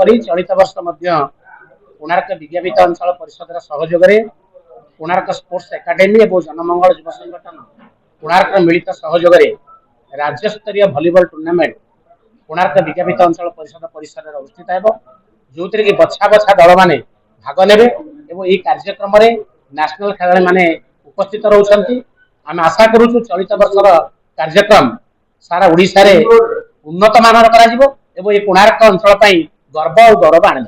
परी चलित वर्ष कोणार्क विज्ञापित अंचल परिषद सहयोग कोणार्क स्पोर्ट्स एकाडेमी और जनमंगल युव संगठन कोणार्क मिलित सहयोग राज्य स्तरीय वॉलीबॉल टूर्नामेंट कोणार्क विज्ञापित अंचल परिषद परिसर में अनुष्ठित हो जो कि बछा बछा दल मैंने भाग ने यह कार्यक्रम नेशनल खेलाड़ी मैंने उपस्थित रोचंती आम आशा करूँ चलित वर्षर कार्यक्रम सारा ओडिशा रे उन्नत मानर करा ये कोणार्क अंचल गर्व और गौरव आने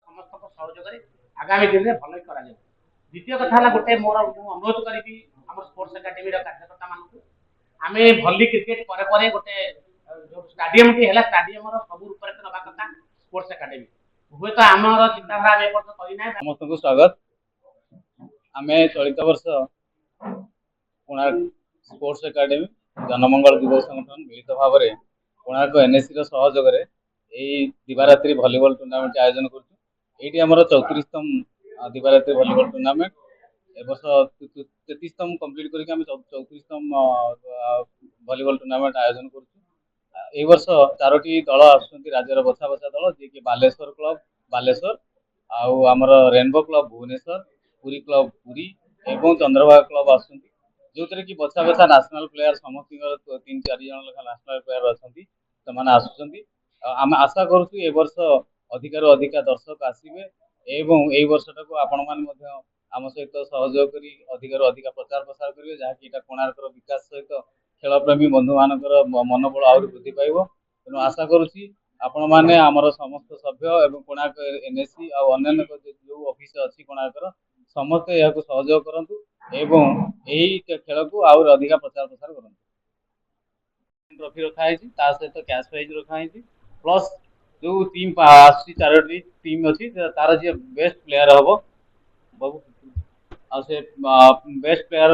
समस्त सहयोग आगामी दिन में भल कर द्वितीय कथा गोटे मोर अनुरोध करी स्पोर्ट्स एकाडेमी कार्यकर्ता मानक आम भली क्रिकेट पर गोटे जो स्टाडियम टी है स्टाडियम सब रूप नवा कथा स्पोर्ट्स एकाडेमी हुए तो आम चिंताधारा समस्त को स्वागत आम चलित वर्ष कोणार्क स्पोर्ट्स एकाडेमी जनमंगल युव संगठन मिलित भाव में कोणार्क एनएससी सहयोग दिवारात्रि भलीबॉल टूर्नामेंट आयोजन करम 34तम दिवारात्रि भलीबॉल टूर्नामेंट ए वर्ष 33तम कम्प्लीट करके 34तम भलीबॉल टूर्नामेंट आयोजन कर वर्ष 4टी दल राज्यर बछा बछा दल जी कि बालेश्वर क्लब बालेश्वर आमर rainbow club Bhubaneswar Puri club Puri एवं चंद्रभागा क्लब आसुँच जो कि बछा बछा नेशनल प्लेयर समस्त 3-4 जन लेखा नेशनल प्लेयर अच्छा से आसुँच आम आशा करुँ ए वर्ष अधिकार अधिका दर्शक आसवे एवं यही वर्षटा को आपण मैंने आम सहित सहयोग कर अधिकार अधिका प्रचार प्रसार करेंगे जहाँकि कोणार्कर विकास सहित खेलप्रेमी बंधु मानकर मनोबल आहरी वृद्धि पाइब तेणु आशा करुँच आपण मैंने आमर समस्त सभ्य एवं कोणार्क एनएससी अन्य जो ऑफिस अच्छी कोणार्कर समस्ते यह सहयोग करूँ एवं यही खेल को आहरी अधिका प्रचार प्रसार करूँ ट्रॉफी रखाई सहित कैश प्राइज रखाई प्लस जो टीम आसी 4टी टीम अच्छी तार जी बेस्ट प्लेयर हम से बेस्ट प्लेयर